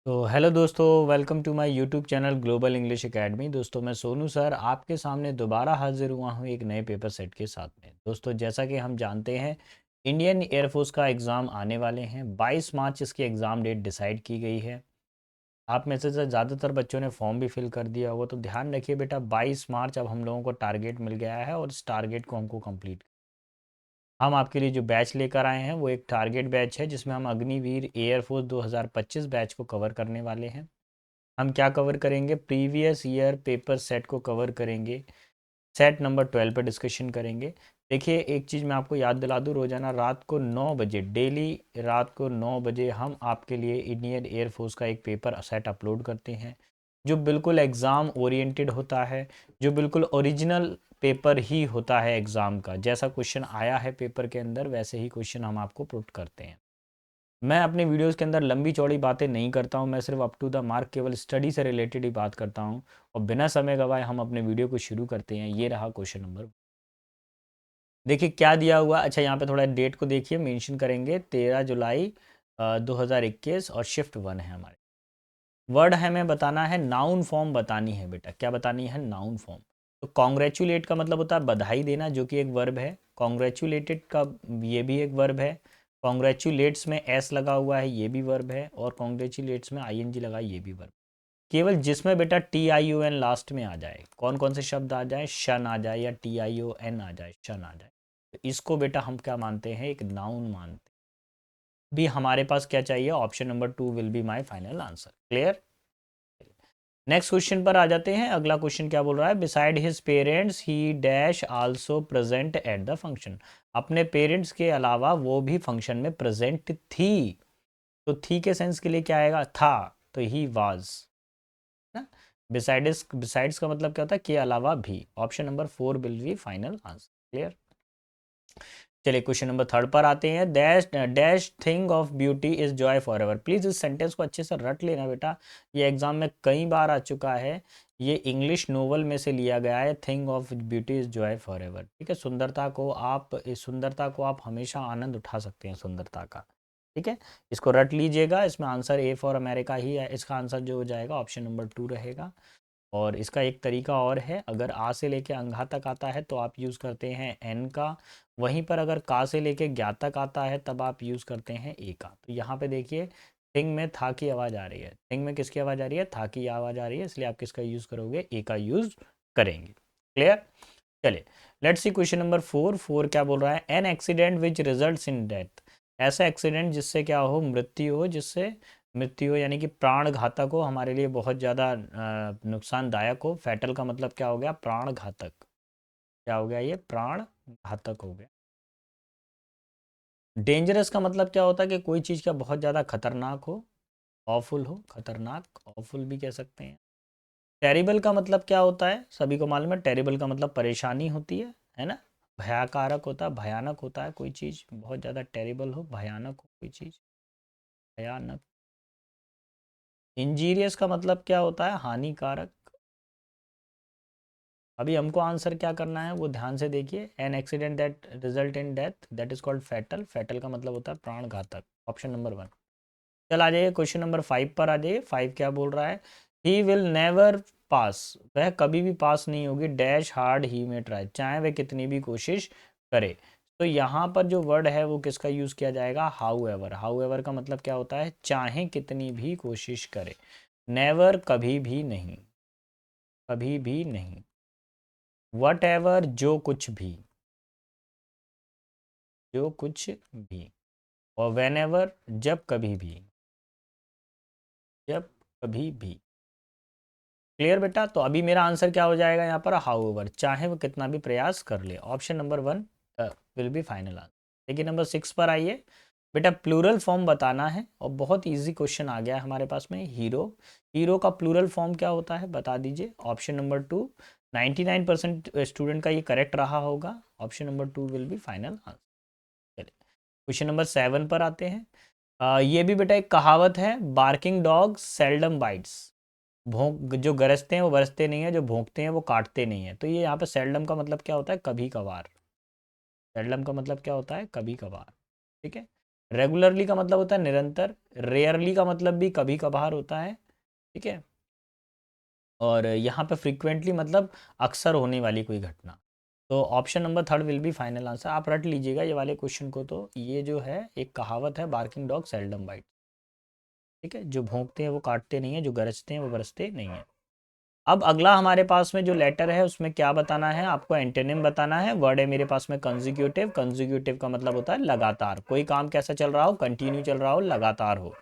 तो हेलो दोस्तों, welcome to my YouTube channel global English academy. दोस्तों, मैं सोनू सर आपके सामने दोबारा हाजिर हुआ हूँ एक नए पेपर सेट के साथ में। दोस्तों, जैसा कि हम जानते हैं, इंडियन एयरफोर्स का एग्ज़ाम आने वाले हैं। 22 मार्च इसकी एग्ज़ाम डेट डिसाइड की गई है। आप में से ज़्यादातर बच्चों ने फॉर्म भी फिल कर दिया होगा, तो ध्यान रखिए बेटा, 22 मार्च अब हम लोगों को टारगेट मिल गया है और इस टारगेट को हमको कंप्लीट, हम आपके लिए जो बैच लेकर आए हैं वो एक टारगेट बैच है, जिसमें हम अग्निवीर एयरफोर्स 2025 बैच को कवर करने वाले हैं। हम क्या कवर करेंगे? प्रीवियस ईयर पेपर सेट को कवर करेंगे। सेट नंबर 12 पर डिस्कशन करेंगे। देखिए, एक चीज़ मैं आपको याद दिला दूँ, रोज़ाना रात को 9 बजे, डेली रात को 9 बजे हम आपके लिए इंडियन एयरफोर्स का एक पेपर सेट अपलोड करते हैं, जो बिल्कुल एग्ज़ाम ओरिएंटेड होता है, जो बिल्कुल ओरिजिनल पेपर ही होता है एग्ज़ाम का। जैसा क्वेश्चन आया है पेपर के अंदर, वैसे ही क्वेश्चन हम आपको पुट करते हैं। मैं अपने वीडियोस के अंदर लंबी चौड़ी बातें नहीं करता हूं, मैं सिर्फ अप टू द मार्क केवल स्टडी से रिलेटेड ही बात करता हूं। और बिना समय गवाए हम अपने वीडियो को शुरू करते हैं। ये रहा क्वेश्चन नंबर। देखिए क्या दिया हुआ। अच्छा, यहाँ पे थोड़ा डेट को देखिए, मेंशन करेंगे 13 जुलाई 2021 और शिफ्ट 1 है हमारे। वर्ड हमें बताना है, नाउन फॉर्म बतानी है बेटा। क्या बतानी है? Noun form. तो कॉन्ग्रेचुलेट का मतलब होता है बधाई देना, जो कि एक वर्ब है। कॉन्ग्रेचुलेटेड का ये भी एक वर्ब है। कॉन्ग्रेचुलेट्स में एस लगा हुआ है, ये भी वर्ब है। और कॉन्ग्रेचुलेट्स में आईएनजी लगा, ये भी वर्ब। केवल जिसमें बेटा TION लास्ट में आ जाए, कौन कौन से शब्द आ जाए? शन आ जाए या TION आ जाए, शन आ जाए, तो इसको बेटा हम क्या मानते हैं? एक नाउन मानते हैं। भी हमारे पास क्या चाहिए? Option number 2 will be my final answer. Clear? Next question पर आ जाते हैं। अगला क्वेश्चन क्या बोल रहा है? Beside his parents he dash also present at the function. अपने पेरेंट्स के अलावा वो भी फंक्शन में प्रेजेंट थी। तो थी के सेंस के लिए क्या आएगा? था। तो ही वाज ना। बिसाइड्स, बिसाइड्स का मतलब क्या होता है? के अलावा भी। Option number 4 will be final answer. Clear? चलिए क्वेश्चन नंबर 3 पर आते हैं। Dash dash thing of beauty is Joy for ever. Please इस सेंटेंस को अच्छे से रट लेना बेटा, ये एग्जाम में कई बार आ चुका है। ये इंग्लिश नोवेल में से लिया गया है। Thing of beauty is Joy for ever. ठीक है, सुंदरता को आप, इस सुंदरता को आप हमेशा आनंद उठा सकते हैं, सुंदरता का। ठीक है, इसको रट लीजिएगा। इसमें आंसर ए फॉर अमेरिका ही है। इसका आंसर जो हो जाएगा ऑप्शन नंबर 2 रहेगा। और इसका एक तरीका और है, अगर आ से लेके अंघा तक आता है तो आप यूज़ करते हैं एन का। वहीं पर अगर का से लेके ज्ञा तक आता है तब आप यूज़ करते हैं ए का। तो यहाँ पे देखिए, थिंग में था की आवाज़ आ रही है। थिंग में किसकी आवाज़ आ रही है? था की आवाज़ आ रही है, इसलिए आप किसका यूज़ करोगे? ए का यूज़ करेंगे। क्लियर? चलिए, लेट्स सी क्वेश्चन नंबर 4। क्या बोल रहा है? An accident which results in death. ऐसा एक्सीडेंट जिससे क्या हो? मृत्यु हो। जिससे मृत्यु हो यानी कि प्राण घातक हो, हमारे लिए बहुत ज़्यादा नुकसानदायक हो। फैटल का मतलब क्या हो गया? प्राण घातक। क्या हो गया? ये प्राण घातक हो गया। डेंजरस का मतलब क्या होता है? कि कोई चीज़ का बहुत ज़्यादा खतरनाक हो, ऑफुल हो, खतरनाक, ऑफुल भी कह सकते हैं। टेरिबल का मतलब क्या होता है? सभी को मालूम है, टेरिबल का मतलब परेशानी होती है ना। भयाकारक होता है, भयानक होता है कोई चीज़, बहुत ज़्यादा टेरिबल हो, भयानक हो कोई चीज़, भयानक। इंजीरियस का मतलब क्या होता है? हानिकारक। अभी हमको आंसर क्या करना है वो ध्यान से देखिए। An accident that result in death that is called fatal. Fatal का मतलब होता है प्राण घातक। Option number 1। चल आ जाइए क्वेश्चन नंबर 5 पर आ जाइए। 5 क्या बोल रहा है? ही विल नेवर पास। वह कभी भी पास नहीं होगी। डैश हार्ड ही में ट्राई, चाहे वह कितनी भी कोशिश करे। तो यहाँ पर जो वर्ड है वो किसका यूज़ किया जाएगा? How ever. हाउ एवर का मतलब क्या होता है? चाहे कितनी भी कोशिश करे। नेवर कभी भी नहीं, कभी भी नहीं। वट एवर जो कुछ भी, जो कुछ भी। और वेन एवर जब कभी भी, जब कभी भी। क्लियर बेटा? तो अभी मेरा आंसर क्या हो जाएगा यहाँ पर? हाउ एवर, चाहे वो कितना भी प्रयास कर ले। Option number 1 will be final answer. लेकिन नंबर 6 पर आइए बेटा। प्लूरल फॉर्म बताना है और बहुत इजी क्वेश्चन आ गया है हमारे पास में। हीरो, हीरो का प्लूरल फॉर्म क्या होता है बता दीजिए। Option number 2। 99% स्टूडेंट का ये करेक्ट रहा होगा। Option number 2 will be final answer. चलिए क्वेश्चन नंबर 7 पर आते हैं। ये भी बेटा एक कहावत है, बार्किंग डॉग सेल्डम बाइट्स। भोंक, जो गरजते हैं वो बरसते नहीं है, जो भोंकते हैं वो काटते नहीं है। तो ये यहाँ पे सेल्डम का मतलब क्या होता है? कभी कभार। सेल्डम का मतलब क्या होता है? कभी कभार। ठीक है, रेगुलरली का मतलब होता है निरंतर, रेयरली का मतलब भी कभी कभार होता है, ठीक है, और यहाँ पे फ्रीक्वेंटली मतलब अक्सर होने वाली कोई घटना। तो option number third will be final answer. आप रट लीजिएगा ये वाले क्वेश्चन को। तो ये जो है एक कहावत है, बार्किंग डॉग सेल्डम बाइट, ठीक है, जो भौंकते हैं वो काटते नहीं है, जो गरजते हैं वो बरसते नहीं है। अब अगला हमारे पास में जो लेटर है उसमें क्या बताना है, आपको एंटोनिम बताना है। वर्ड है मेरे पास में कंजिक्यूटिव। कंजिक्यूटिव का मतलब होता है लगातार, कोई काम कैसा चल रहा हो, कंटिन्यू चल रहा हो, लगातार हो।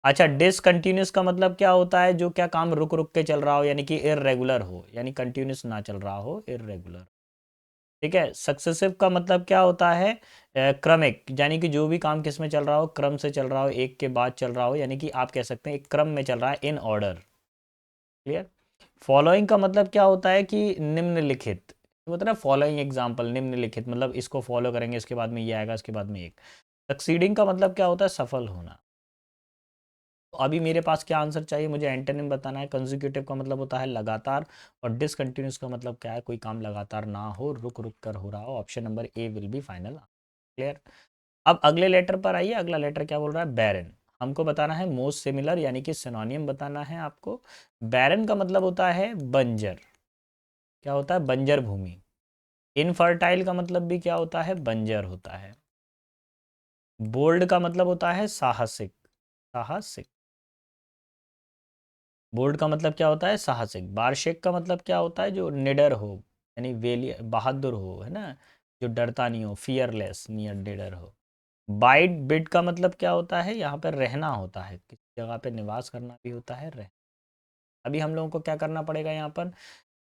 अच्छा, डिसकंटिन्यूस का मतलब क्या होता है, जो क्या काम रुक रुक के चल रहा हो, यानी कि इरेगुलर हो, यानी कंटिन्यूस ना चल रहा हो, इरेगुलर, ठीक है। सक्सेसिव का मतलब क्या होता है, क्रमिक, यानी कि जो भी काम किस में चल रहा हो, क्रम से चल रहा हो, एक के बाद चल रहा हो, यानी कि आप कह सकते हैं एक क्रम में चल रहा है, इन ऑर्डर, क्लियर। फॉलोइंग का मतलब क्या होता है कि निम्नलिखित, मतलब ना फॉलोइंग एग्जाम्पल, निम्नलिखित मतलब इसको फॉलो करेंगे, इसके बाद में ये आएगा, इसके बाद में एक। सक्सीडिंग का मतलब क्या होता है, सफल होना। तो अभी मेरे पास क्या आंसर चाहिए, मुझे एंटोनिम बताना है। कंसेक्यूटिव का मतलब होता है लगातार, और डिसकंटिन्यूस का मतलब क्या है, कोई काम लगातार ना हो, रुक रुक कर हो रहा हो। Option number A will be final, clear. अब अगले लेटर पर आइए। अगला लेटर क्या बोल रहा है, बैरन। हमको बताना है मोस्ट सिमिलर, यानी कि सिनोनियम बताना है आपको। बैरन का मतलब होता है बंजर, क्या होता है, बंजर भूमि। इनफर्टाइल का मतलब भी क्या होता है, बंजर होता है। बोल्ड का मतलब होता है साहसिक, साहसिक। बोल्ड का मतलब क्या होता है, साहसिक। वार्षिक का मतलब क्या होता है, जो निडर हो, यानी वेली बहादुर हो, है ना, जो डरता नहीं हो, फियरलेस, नियर निडर हो। बाइट बिट का मतलब क्या होता है, यहाँ पर रहना होता है, किसी जगह पे निवास करना भी होता है, रह। अभी हम लोगों को क्या करना पड़ेगा, यहाँ पर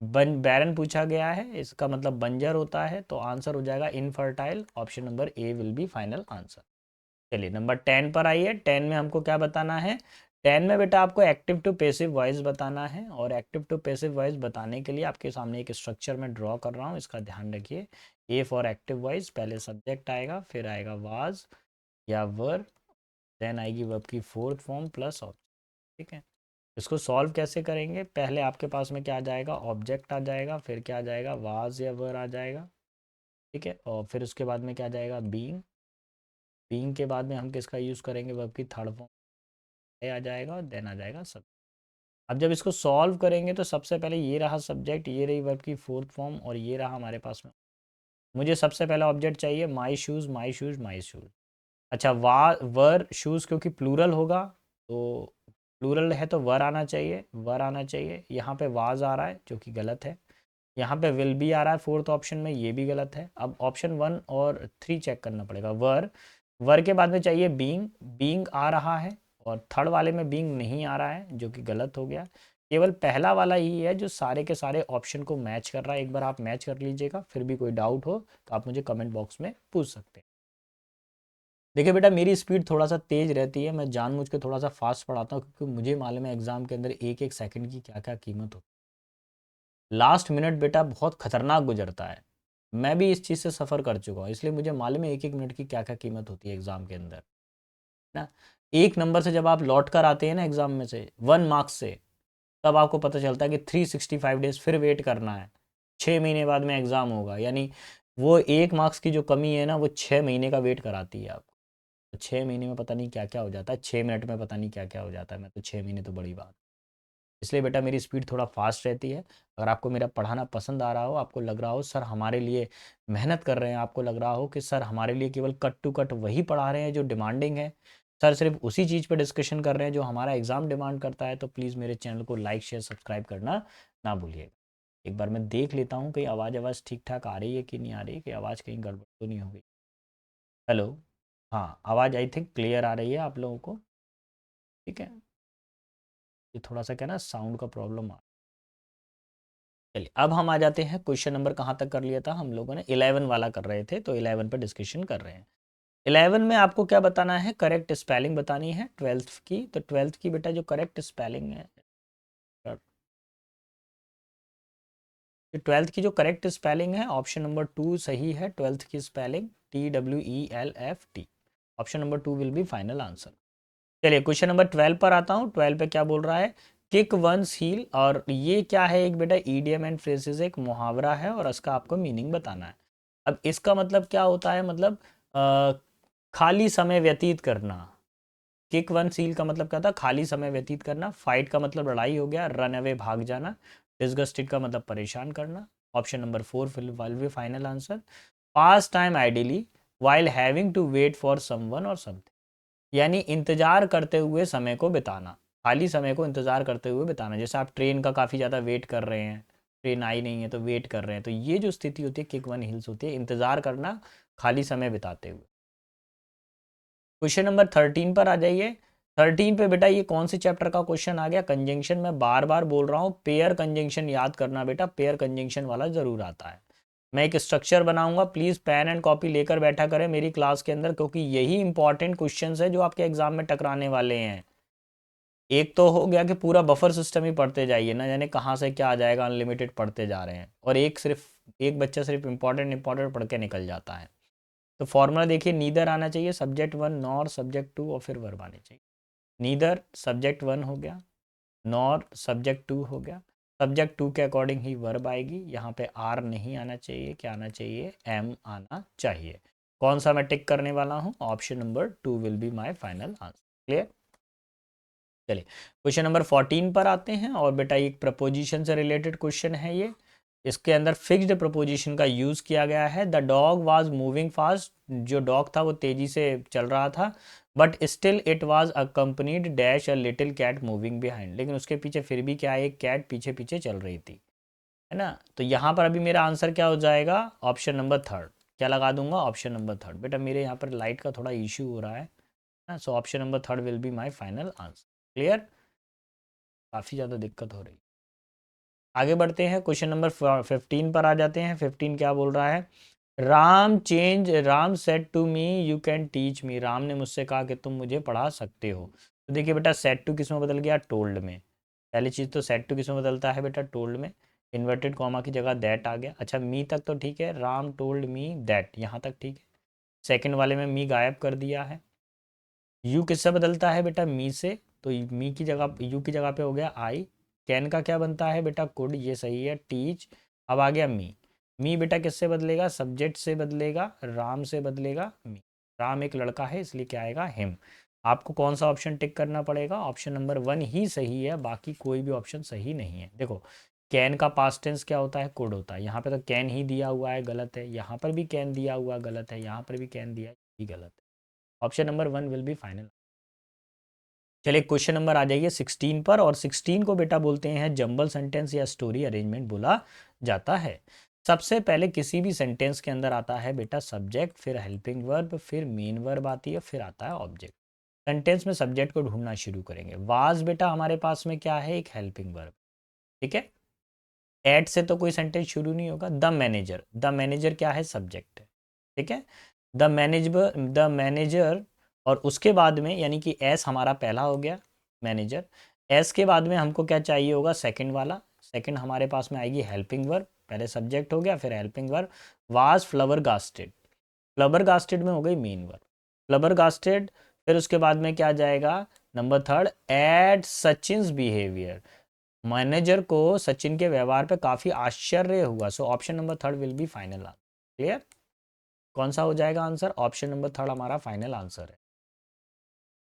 बैरन पूछा गया है, इसका मतलब बंजर होता है, तो आंसर हो जाएगा infertile. Option number A will be final answer. चलिए नंबर 10 पर आइए। 10 में हमको क्या बताना है, 10 में बेटा आपको एक्टिव टू पैसिव वॉइस बताना है। और एक्टिव टू पैसिव वॉइस बताने के लिए आपके सामने एक स्ट्रक्चर में ड्रॉ कर रहा हूँ, इसका ध्यान रखिए। ए फॉर एक्टिव वॉइस, पहले सब्जेक्ट आएगा, फिर आएगा वाज या वर, देन आएगी वर्ब की फोर्थ फॉर्म प्लस ऑब्जेक्ट, ठीक है। इसको सॉल्व कैसे करेंगे, पहले आपके पास में क्या आ जाएगा, ऑब्जेक्ट आ जाएगा, फिर क्या आ जाएगा, वाज या वर आ जाएगा, ठीक है, और फिर उसके बाद में क्या आ जाएगा, बीइंग। बीइंग के बाद में हम किसका यूज़ करेंगे, वर्ब की थर्ड फॉर्म आ जाएगा, और देन आ जाएगा सब। अब जब इसको सॉल्व करेंगे तो सबसे पहले ये रहा सब्जेक्ट, ये रही वर्ब की फोर्थ फॉर्म, और ये रहा हमारे पास में। मुझे सबसे पहला ऑब्जेक्ट चाहिए, माई शूज़, माई शूज़, माई शूज़। अच्छा, वा वर शूज़ क्योंकि प्लूरल होगा, तो प्लूरल है तो वर आना चाहिए, वर आना चाहिए। यहाँ पे वाज आ रहा है जो कि गलत है। यहाँ पे विल बी आ रहा है फोर्थ ऑप्शन में, ये भी गलत है। अब ऑप्शन 1 और 3 चेक करना पड़ेगा। वर, वर के बाद में चाहिए बीइंग, बीइंग आ रहा है, और थर्ड वाले में बीइंग नहीं आ रहा है जो कि गलत हो गया। केवल पहला वाला ही है जो सारे के सारे ऑप्शन को मैच कर रहा है। एक बार आप मैच कर लीजिएगा, फिर भी कोई डाउट हो तो आप मुझे कमेंट बॉक्स में पूछ सकते हैं। देखिए बेटा, मेरी स्पीड थोड़ा सा तेज़ रहती है, मैं जानबूझ के थोड़ा सा फास्ट पढ़ाता हूँ, क्योंकि मुझे मालूम है एग्जाम के अंदर एक एक सेकंड की क्या क्या कीमत होती है। लास्ट मिनट बेटा बहुत खतरनाक गुजरता है, मैं भी इस चीज़ से सफ़र कर चुका हूँ, इसलिए मुझे मालूम है एक एक मिनट की क्या क्या कीमत होती है एग्ज़ाम के अंदर, ना। एक नंबर से जब आप लौट कर आते हैं ना एग्ज़ाम में से 1 मार्क्स से, तब आपको पता चलता है कि 365 डेज फिर वेट करना है। 6 महीने बाद में एग्ज़ाम होगा, यानी वो 1 मार्क्स की जो कमी है ना, वो 6 महीने का वेट कराती है आपको। तो 6 महीने में पता नहीं क्या क्या हो जाता है, 6 मिनट में पता नहीं क्या क्या हो जाता है, मैं तो 6 महीने तो बड़ी बात। इसलिए बेटा मेरी स्पीड थोड़ा फास्ट रहती है। अगर आपको मेरा पढ़ाना पसंद आ रहा हो, आपको लग रहा हो सर हमारे लिए मेहनत कर रहे हैं, आपको लग रहा हो कि सर हमारे लिए केवल कट टू कट वही पढ़ा रहे हैं जो डिमांडिंग है, सर सिर्फ उसी चीज़ पे डिस्कशन कर रहे हैं जो हमारा एग्ज़ाम डिमांड करता है, तो प्लीज़ मेरे चैनल को लाइक शेयर सब्सक्राइब करना ना भूलिएगा। एक बार मैं देख लेता हूँ कहीं आवाज़ आवाज़ ठीक ठाक आ रही है कि नहीं आ रही है, कि आवाज़ कहीं गड़बड़ तो नहीं हो गई। हेलो, हाँ आवाज़ आई थिंक क्लियर आ रही है आप लोगों को, ठीक है। ये थोड़ा सा क्या ना साउंड का प्रॉब्लम आ। चलिए अब हम आ जाते हैं, क्वेश्चन नंबर कहाँ तक कर लिया था हम लोगों ने, 11 वाला कर रहे थे, तो 11 पर डिस्कशन कर रहे हैं। 11 में आपको क्या बताना है, करेक्ट स्पेलिंग बतानी है 12th की। तो 12th की बेटा जो करेक्ट स्पेलिंग है, तो 12th की जो करेक्ट स्पेलिंग है, ऑप्शन नंबर 2 सही है। 12th की spelling TWELFT, option number 2 will be final answer. चलिए क्वेश्चन नंबर 12 पर आता हूँ। 12 पे क्या बोल रहा है, किक वंस हील, और ये क्या है, एक बेटा ईडियम एंड फ्रेजेस, एक मुहावरा है, और इसका आपको मीनिंग बताना है। अब इसका मतलब क्या होता है, मतलब खाली समय व्यतीत करना। किक वन सील का मतलब क्या था? खाली समय व्यतीत करना। फाइट का मतलब लड़ाई हो गया, रन अवे भाग जाना। डिसगस्टेड का मतलब परेशान करना। Option number 4 will be final answer. Pass time ideally while having to wait for someone or something, यानी इंतजार करते हुए समय को बिताना, खाली समय को इंतजार करते हुए बिताना। जैसे आप ट्रेन का काफ़ी ज़्यादा वेट कर रहे हैं, ट्रेन आई नहीं है तो वेट कर रहे हैं, तो ये जो स्थिति होती है किक वन हिल्स होती है, इंतजार करना खाली समय बिताते हुए। क्वेश्चन नंबर 13 पर आ जाइए। 13 पे बेटा ये कौन से चैप्टर का क्वेश्चन आ गया? कंजंक्शन। मैं बार बार बोल रहा हूँ पेयर कंजंक्शन याद करना बेटा, पेयर कंजंक्शन वाला जरूर आता है। मैं एक स्ट्रक्चर बनाऊंगा, प्लीज पेन एंड कॉपी लेकर बैठा करें मेरी क्लास के अंदर, क्योंकि यही इंपॉर्टेंट क्वेश्चंस है जो आपके एग्जाम में टकराने वाले हैं। एक तो हो गया कि पूरा बफर सिस्टम ही पढ़ते जाइए, ना जाने कहाँ से क्या आ जाएगा, अनलिमिटेड पढ़ते जा रहे हैं, और एक बच्चा सिर्फ इंपॉर्टेंट इंपॉर्टेंट पढ़ के निकल जाता है। तो फॉर्मूला देखिए, नीदर आना चाहिए subject one nor subject two, और फिर वर्ब आने चाहिए। नीदर सब्जेक्ट वन हो गया, नॉर सब्जेक्ट टू हो गया, सब्जेक्ट टू के अकॉर्डिंग ही वर्ब आएगी। यहाँ पे आर नहीं आना चाहिए, क्या आना चाहिए? एम आना चाहिए। कौन सा मैं टिक करने वाला हूँ? Option number 2 will be my final answer. Clear? चलिए क्वेश्चन नंबर 14 पर आते हैं, और बेटा एक प्रपोजिशन से रिलेटेड क्वेश्चन है ये। इसके अंदर फिक्स्ड प्रपोजिशन का यूज़ किया गया है। The dog was moving fast, जो डॉग था वो तेज़ी से चल रहा था, but still it was accompanied dash a little cat moving behind, लेकिन उसके पीछे फिर भी क्या है, एक कैट पीछे पीछे चल रही थी, है ना। तो यहाँ पर अभी मेरा आंसर क्या हो जाएगा? Option number third. क्या लगा दूंगा? Option number third. बेटा मेरे यहाँ पर लाइट का थोड़ा इशू हो रहा है ना, सो option number third will be my final answer. Clear? काफ़ी ज़्यादा दिक्कत हो रही है। आगे बढ़ते हैं, क्वेश्चन नंबर 15 पर आ जाते हैं। 15 क्या बोल रहा है? Ram said to me you can teach me, Ram ने मुझसे कहा कि तुम मुझे पढ़ा सकते हो। तो देखिए बेटा, सेड टू किस में बदल गया? टोल्ड में। पहली चीज़ तो सेड टू किस में बदलता है बेटा? टोल्ड में। इन्वर्टेड कॉमा की जगह दैट आ गया। अच्छा, मी तक तो ठीक है, राम टोल्ड मी दैट, यहाँ तक ठीक है। सेकंड वाले में मी गायब कर दिया है। यू किससे बदलता है बेटा? मी से, तो मी की जगह यू की जगह पे हो गया आई। कैन का क्या बनता है बेटा? कुड, ये सही है। टीच, अब आ गया मी। मी बेटा किससे बदलेगा? सब्जेक्ट से बदलेगा, राम से बदलेगा मी। राम एक लड़का है इसलिए क्या आएगा? हिम। आपको कौन सा ऑप्शन टिक करना पड़ेगा? ऑप्शन नंबर 1 ही सही है, बाकी कोई भी ऑप्शन सही नहीं है। देखो, कैन का पास्ट टेंस क्या होता है? कुड होता है। यहाँ पे तो कैन ही दिया हुआ है, गलत है। यहाँ पर भी कैन दिया हुआ गलत है, यहाँ पर भी कैन दिया है, ये गलत है। Option number 1 will be final. चलिए क्वेश्चन नंबर आ जाइए 16 पर, और 16 को बेटा बोलते हैं जंबल सेंटेंस या स्टोरी अरेंजमेंट बोला जाता है। सबसे पहले किसी भी सेंटेंस के अंदर आता है बेटा सब्जेक्ट, फिर हेल्पिंग वर्ब, फिर मेन वर्ब आती है, फिर आता है ऑब्जेक्ट। सेंटेंस में सब्जेक्ट को ढूंढना शुरू करेंगे। वाज बेटा हमारे पास में क्या है? एक हेल्पिंग वर्ब, ठीक है। एट से तो कोई सेंटेंस शुरू नहीं होगा। द मैनेजर क्या है? सब्जेक्ट है, ठीक है। द मैनेजर और उसके बाद में यानी कि एस हमारा पहला हो गया, मैनेजर। एस के बाद में हमको क्या चाहिए होगा? सेकंड वाला। सेकंड हमारे पास में आएगी हेल्पिंग वर्ब, पहले सब्जेक्ट हो गया फिर helping verb. Was flabbergasted, flabbergasted में हो गई मेन वर्ब, फ्लावर गास्टेड। फिर उसके बाद में क्या जाएगा? Number third, at Sachin's behaviour, manager को सचिन के व्यवहार पे काफी आश्चर्य हुआ। So option number third will be final answer. Clear? कौन सा हो जाएगा आंसर? ऑप्शन नंबर थर्ड हमारा फाइनल आंसर है।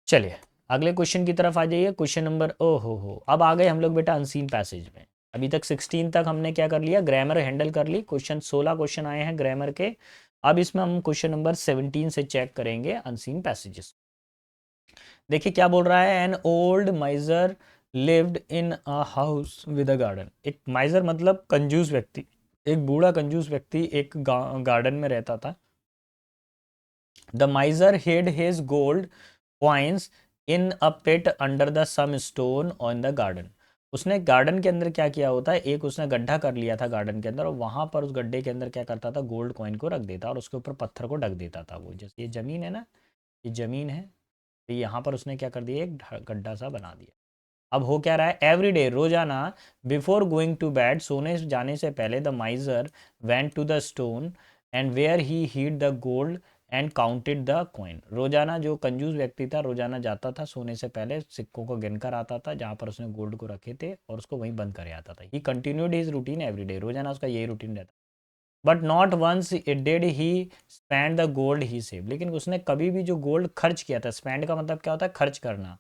चलिए अगले क्वेश्चन की तरफ आ जाइए। क्वेश्चन नंबर, ओ हो, अब आ गए हम लोग बेटा अनसीन पैसेज में। अभी तक 16 तक हमने क्या कर लिया? ग्रामर हैंडल कर ली। क्वेश्चन 16 क्वेश्चन आए हैं ग्रामर के। अब इसमें हम क्वेश्चन नंबर 17 से चेक करेंगे अनसीन पैसेजेस। देखिए क्या बोल रहा है? An old माइजर lived in a house with a garden. एक माइजर मतलब कंजूस व्यक्ति, एक बूढ़ा कंजूस व्यक्ति एक गार्डन में रहता था। The miser hid his gold coins in a pit under the some stone on the garden. उसने गार्डन के अंदर क्या किया होता है? एक उसने गड्ढा कर लिया था गार्डन के अंदर, और वहां पर उस गड्ढे के अंदर क्या करता था? गोल्ड कॉइन को रख देता और उसके ऊपर पत्थर को ढक देता था। वो जैसे ये जमीन है ना, ये जमीन है, तो यहाँ पर उसने क्या कर दिया? एक गड्ढा सा बना दिया। अब हो क्या रहा है? एवरी डे, रोजाना, बिफोर गोइंग टू बेड, सोने जाने से पहले, the miser went to the stone and where he hid the gold and counted the coin. रोजाना जो कंजूस व्यक्ति था रोजाना जाता था सोने से पहले, सिक्कों को गिन कर आता था जहां पर उसने गोल्ड को रखे थे, और उसको वहीं बंद कर आता था। He continued his routine every day, रोजाना उसका यही रूटीन रहता। But not once it did he spend the gold he save, लेकिन उसने कभी भी जो गोल्ड खर्च किया था, स्पेंड का मतलब क्या होता है, खर्च करना,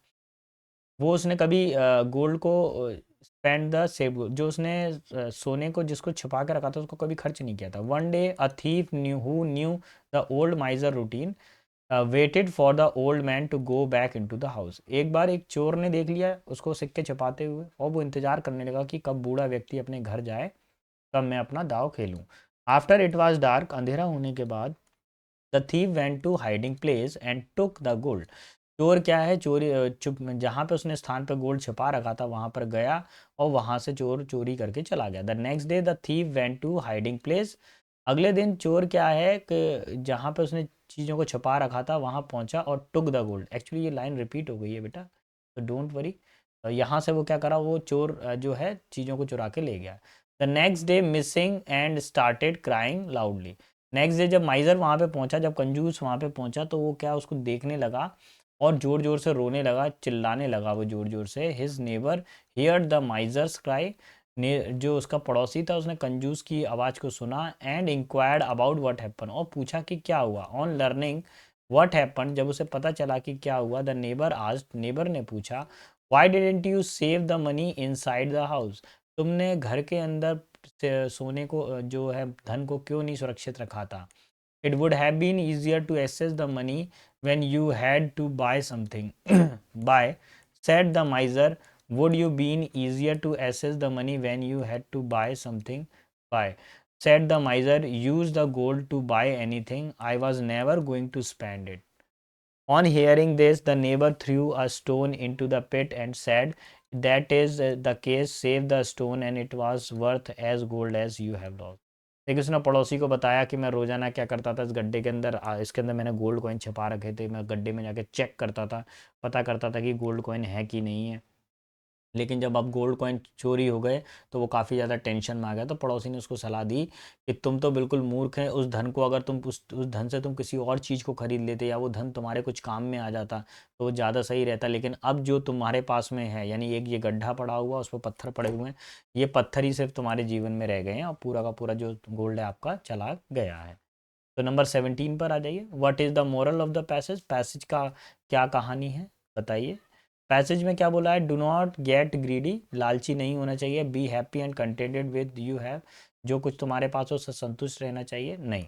वो उसने कभी गोल्ड को स्पेंड द सेव, जो उसने सोने को जिसको छुपा के रखा था उसको कभी खर्च नहीं किया था। One day a thief knew who knew the old miser routine waited for the old man to go back in to the house. एक बार एक चोर ने देख लिया उसको सिक्के छुपाते हुए, और वो इंतजार करने लगा कि कब बूढ़ा व्यक्ति अपने घर जाए तब मैं अपना दाव खेलूं। आफ्टर इट वॉज डार्क, अंधेरा होने के बाद, the thief went to hiding place and took the gold. चोर क्या है, चोरी चुप जहाँ पे उसने स्थान पे गोल्ड छिपा रखा था वहां पर गया और वहां से चोर चोरी करके चला गया। The next day the thief went to hiding place. अगले दिन चोर क्या है कि जहाँ पे उसने चीज़ों को छुपा रखा था वहां पहुंचा और टुक द गोल्ड। एक्चुअली ये लाइन रिपीट हो गई है बेटा, तो डोंट वरी। यहाँ से वो क्या करा, वो चोर जो है चीज़ों को चुरा के ले गया। The next day missing and started crying loudly. Next day जब माइजर वहाँ पे पहुंचा, जब कंजूस वहाँ पे पहुंचा, तो वो क्या उसको देखने लगा और ज़ोर ज़ोर से रोने लगा, चिल्लाने लगा वो ज़ोर ज़ोर से। His neighbour heard the माइजर्स cry. ने जो उसका पड़ोसी था उसने कंजूस की आवाज़ को सुना। And inquired about what happen, और पूछा कि क्या हुआ। ऑन लर्निंग व्हाट हैपन, जब उसे पता चला कि क्या हुआ, द नेबर आस्क्ड, नेबर ने पूछा, why didn't you save the money inside the house, तुमने घर के अंदर सोने को जो है धन को क्यों नहीं सुरक्षित रखा था। It would have been easier to access the money when you had to buy something. Buy, said the miser. Would you been easier to access the money when you had to buy something? Buy, said the miser. Use the gold to buy anything. I was never going to spend it. On hearing this, the neighbor threw a stone into the pit and said, that is the case, save the stone and it was worth as gold as you have lost. देखिए उसने पड़ोसी को बताया कि मैं रोजाना क्या करता था, इस गड्ढे के अंदर इसके अंदर मैंने गोल्ड कॉइन छिपा रखे थे, मैं गड्ढे में जाके चेक करता था, पता करता था कि गोल्ड कॉइन है कि नहीं है। लेकिन जब अब गोल्ड कॉइन चोरी हो गए तो वो काफ़ी ज़्यादा टेंशन में आ गया। तो पड़ोसी ने उसको सलाह दी कि तुम तो बिल्कुल मूर्ख हैं, उस धन को अगर तुम उस धन से तुम किसी और चीज़ को खरीद लेते या वो धन तुम्हारे कुछ काम में आ जाता तो वो ज़्यादा सही रहता। लेकिन अब जो तुम्हारे पास में है, यानी एक ये गड्ढा पड़ा हुआ उस पर पत्थर पड़े हुए हैं, ये पत्थर ही सिर्फ तुम्हारे जीवन में रह गए हैं और पूरा का पूरा जो गोल्ड है आपका चला गया है। तो नंबर 17 पर आ जाइए। What is the moral of the passage, passage का क्या कहानी है बताइए। पैसेज में क्या बोला है, डू नॉट गेट ग्रीडी, लालची नहीं होना चाहिए। Be happy and contented with you have, जो कुछ तुम्हारे पास हो उससे संतुष्ट रहना चाहिए। नहीं,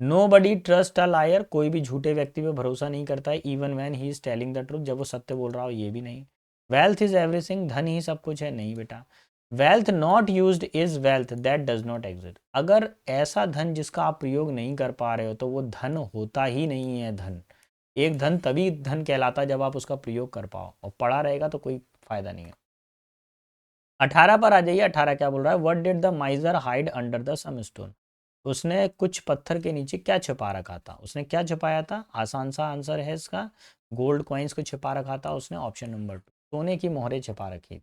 nobody trust a liar, कोई भी झूठे व्यक्ति पे भरोसा नहीं करता है। Even when he is telling the truth, जब वो सत्य बोल रहा हो ये भी नहीं। वेल्थ इज एवरीथिंग, धन ही सब कुछ है, नहीं बेटा। Wealth not used is wealth that does not exist, अगर ऐसा धन जिसका आप प्रयोग नहीं कर पा रहे हो तो वो धन होता ही नहीं है। धन, एक धन तभी धन कहलाता है जब आप उसका प्रयोग कर पाओ, और पड़ा रहेगा तो कोई फायदा नहीं है। 18 पर आ जाइए। 18 क्या बोल रहा है, what did the miser hide under the some stone, उसने कुछ पत्थर के नीचे क्या छिपा रखा था। उसने क्या छिपाया था, आसान सा आंसर है इसका, गोल्ड कॉइन्स को छिपा रखा था उसने, ऑप्शन नंबर 2, सोने की मोहरें छिपा रखी थी।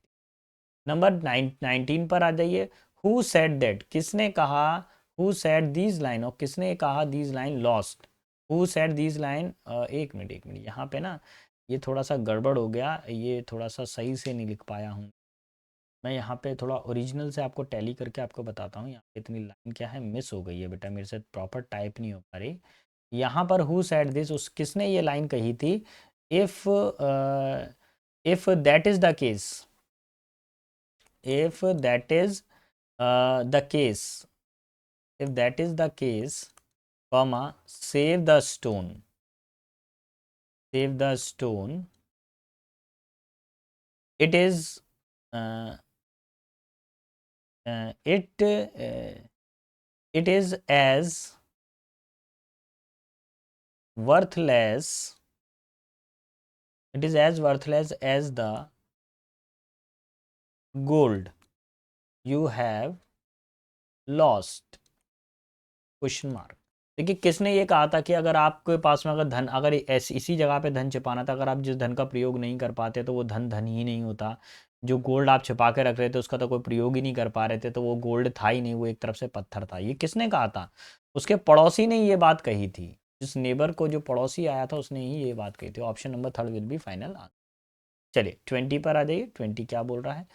नंबर 19 पर आ जाइए। हु सेड दैट, किसने कहा, हु सेड दीज लाइन, और किसने कहा these line lost. Who said these line, एक मिनट एक मिनट, यहाँ पे ना ये थोड़ा सा गड़बड़ हो गया, ये थोड़ा सा सही से नहीं लिख पाया हूँ मैं। यहाँ पे थोड़ा ओरिजिनल से आपको टैली करके आपको बताता हूँ। यहाँ पे इतनी लाइन क्या है मिस हो गई है बेटा, मेरे से प्रॉपर टाइप नहीं हो पा रही। यहाँ पर हु सेड दिस, उस किसने ये लाइन कही थी, if if that is the case, if that is the case, if that is the case, comma, save the stone, save the stone, it is uh, uh, it uh, it is as worthless, it is as worthless as the gold you have lost, question mark. देखिए किसने ये कहा था कि अगर आपके पास में अगर धन, अगर ऐसी इसी जगह पे धन छिपाना था, अगर आप जिस धन का प्रयोग नहीं कर पाते तो वो धन धन ही नहीं होता। जो गोल्ड आप छिपा के रख रहे थे उसका तो कोई प्रयोग ही नहीं कर पा रहे थे, तो वो गोल्ड था ही नहीं, वो एक तरफ से पत्थर था। ये किसने कहा था, उसके पड़ोसी ने ये बात कही थी। जिस नेबर को जो पड़ोसी आया था उसने ही ये बात कही थी। Option number 3 will be final answer. चलिए 20 पर आ जाइए। 20 क्या बोल रहा है,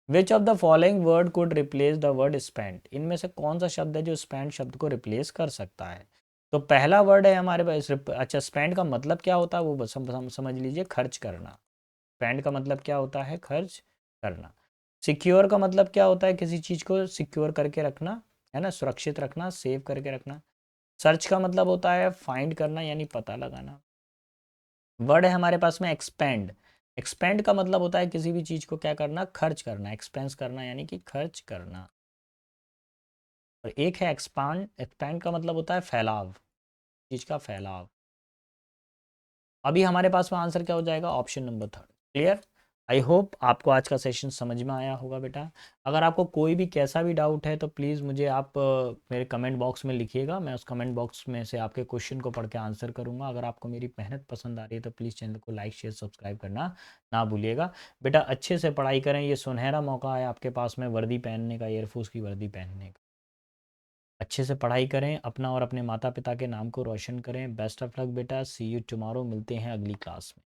which of the following word could replace the word spend, इनमें से कौन सा शब्द है जो स्पेंड शब्द को रिप्लेस कर सकता है। तो पहला वर्ड है हमारे पास अच्छा, स्पेंड का मतलब क्या होता है वो समझ लीजिए, खर्च करना। स्पेंड का मतलब क्या होता है, खर्च करना। सिक्योर का मतलब क्या होता है, किसी चीज़ को सिक्योर करके रखना, है ना, सुरक्षित रखना, सेव करके रखना। सर्च का मतलब होता है फाइंड करना यानी पता लगाना। वर्ड है हमारे पास में एक्सपेंड। एक्सपेंड का मतलब होता है किसी भी चीज़ को क्या करना, खर्च करना, एक्सपेंस करना यानी कि खर्च करना। और एक है एक्सपांड। एक्सपैंड का मतलब होता है फैलाव, चीज़ का फैलाव। अभी हमारे पास में आंसर क्या हो जाएगा, option number third. Clear. I hope आपको आज का सेशन समझ में आया होगा बेटा। अगर आपको कोई भी कैसा भी डाउट है तो प्लीज़ मुझे आप मेरे कमेंट बॉक्स में लिखिएगा, मैं उस कमेंट बॉक्स में से आपके क्वेश्चन को पढ़ के आंसर करूंगा। अगर आपको मेरी मेहनत पसंद आ रही है तो प्लीज़ चैनल को लाइक शेयर सब्सक्राइब करना ना भूलिएगा। बेटा अच्छे से पढ़ाई करें, ये सुनहरा मौका है आपके पास में वर्दी पहनने का, एयरफोर्स की वर्दी पहनने का। अच्छे से पढ़ाई करें, अपना और अपने माता पिता के नाम को रोशन करें। बेस्ट ऑफ लक बेटा, सी यू टुमारो, मिलते हैं अगली क्लास में।